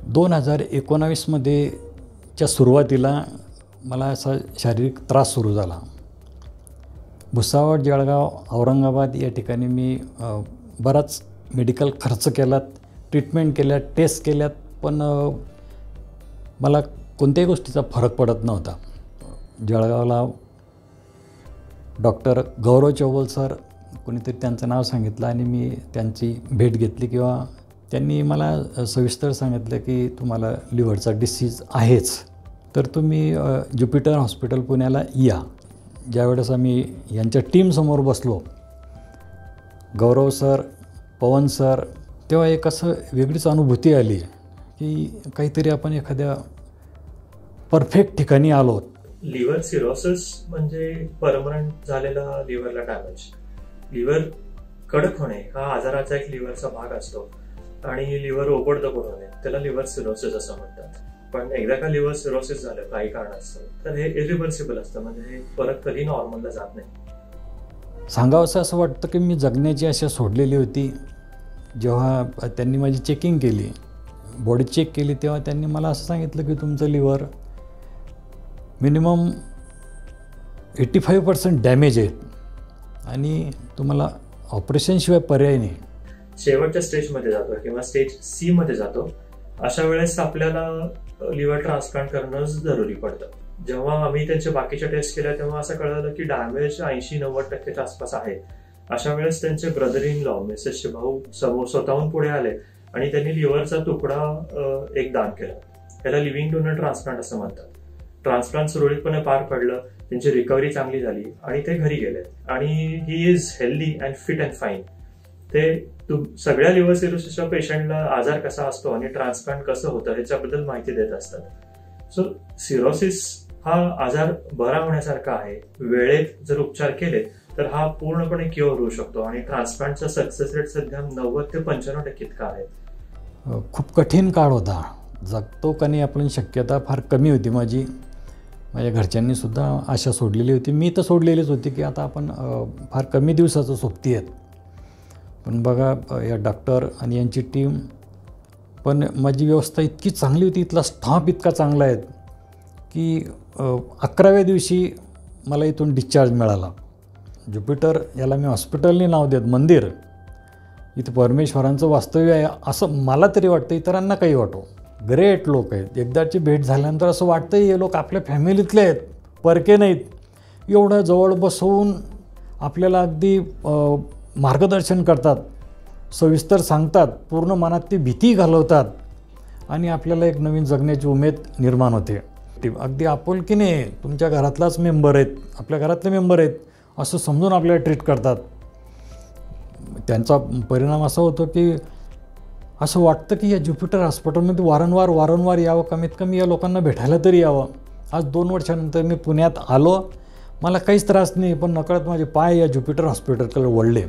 2019मध्ये च्या सुरुवातीला मला असा शारीरिक त्रास सुरू झाला. भुसावळ, जळगाव, औरंगाबाद या ठिकाणी मी बराच मेडिकल खर्च केलात, ट्रीटमेंट केल्या, टेस्ट केल्यात, पण मला कोणत्याही गोष्टीचा फरक पडत नव्हता. जळगावला डॉक्टर गौरव चौगुले सर कोणीतरी त्यांचं नाव सांगितलं आणि मी त्यांची भेट घेतली किंवा त्यांनी मला सविस्तर सांगितलं की तुम्हाला लिव्हरचा डिसीज आहेच, तर तुम्ही ज्युपिटर हॉस्पिटल पुण्याला या. ज्यावेळेस आम्ही यांच्या टीमसमोर बसलो, गौरव सर, पवन सर, तेव्हा एक असं वेगळीच अनुभूती आली की काहीतरी आपण एखाद्या परफेक्ट ठिकाणी आलो. लिव्हर सिरोसिस म्हणजे परमनंट झालेला लिव्हरला डॅमेज. लिव्हर कडक होणे हा आजाराचा एक लिव्हरचा भाग असतो आणि लिव्हर ओबडधोबड होणे त्याला लिव्हर सिरोसिस असं म्हणतात. पण एकदा का लिव्हर सिरोसिस झालं काही कारणास्तव तर हे इरिव्हर्सिबल असतं, म्हणजे हे परत कधी नॉर्मलला जात नाही. सांगावंसं असं वाटतं की मी जगण्याची आशा सोडलेली होती. जेव्हा त्यांनी माझी चेकिंग केली, बॉडी चेक केली, तेव्हा त्यांनी मला असं सांगितलं की तुमचं लिव्हर मिनिमम 85% डॅमेज आहे आणि तुम्हाला ऑपरेशनशिवाय पर्याय नाही. शेवटच्या स्टेजमध्ये जातो किंवा स्टेज सी मध्ये जातो, अशा वेळेस आपल्याला लिव्हर ट्रान्सप्लांट करणं जरुरी पडतं. जेव्हा आम्ही त्यांच्या बाकीच्या टेस्ट केल्या तेव्हा असं कळलं की डॅमेज 80-90% आसपास आहे. अशा वेळेस त्यांचे ब्रदर इन लॉ, मिसेसचे भाऊ, समोर स्वतःहून पुढे आले आणि त्यांनी लिव्हरचा तुकडा एक दान केला. त्याला लिव्हिंग डोनर ट्रान्सप्लांट असं म्हणतात. ट्रान्सप्लांट सुरळीतपणे पार पडलं, त्यांची रिकव्हरी चांगली झाली आणि ते घरी गेले आणि he is healthy and fit and fine. ते सगळ्या लिव्हर सिरोसिसच्या पेशंटला आजार कसा असतो आणि ट्रान्सप्लांट कसं होतं ह्याच्याबद्दल माहिती देत असतात. सो सिरोसिस हा आजार बरा होण्यासारखा आहे. वेळेत जर उपचार केले तर हा पूर्णपणे क्युअर होऊ शकतो आणि ट्रान्सप्लांटचा सक्सेस रेट सध्या 90 ते 95% इतका आहे. खूप कठीण काळ होता. जगतो का नाही आपण शक्यता फार कमी होती. माझ्या घरच्यांनी सुद्धा आशा सोडलेली होती, मी तर सोडलेलीच होती की आता आपण फार कमी दिवसाचं सोबती आहेत. पण बघा, या डॉक्टर आणि यांची टीम, पण माझी व्यवस्था इतकी चांगली होती, इथला स्टाफ इतका चांगला आहे की 11व्या दिवशी मला इथून डिस्चार्ज मिळाला. ज्युपिटर याला मी हॉस्पिटलने नाव देत, मंदिर, इथं परमेश्वरांचं वास्तव्य आहे असं मला तरी वाटतं, इतरांना काही वाटो. ग्रेट लोक आहेत. एकदाची भेट झाल्यानंतर असं वाटतं हे लोक आपल्या फॅमिलीतले आहेत, परके नाहीत. एवढं जवळ बसवून आपल्याला अगदी मार्गदर्शन करतात, सविस्तर सांगतात, पूर्ण मनात ती भीती घालवतात आणि आपल्याला एक नवीन जगण्याची उमेद निर्माण होते. अगदी आपुलकीने तुमच्या घरातलाच मेंबर आहेत, आपल्या घरातले मेंबर आहेत असं समजून आपल्याला ट्रीट करतात. त्यांचा परिणाम असा होतो की असं वाटतं की या ज्युपिटर हॉस्पिटलमध्ये वारंवार यावं, कमीत कमी या लोकांना भेटायला तरी यावं. आज 2 वर्षानंतर मी पुण्यात आलो, मला काहीच त्रास नाही, पण नकळत माझे पाय या ज्युपिटर हॉस्पिटलकडे वळले.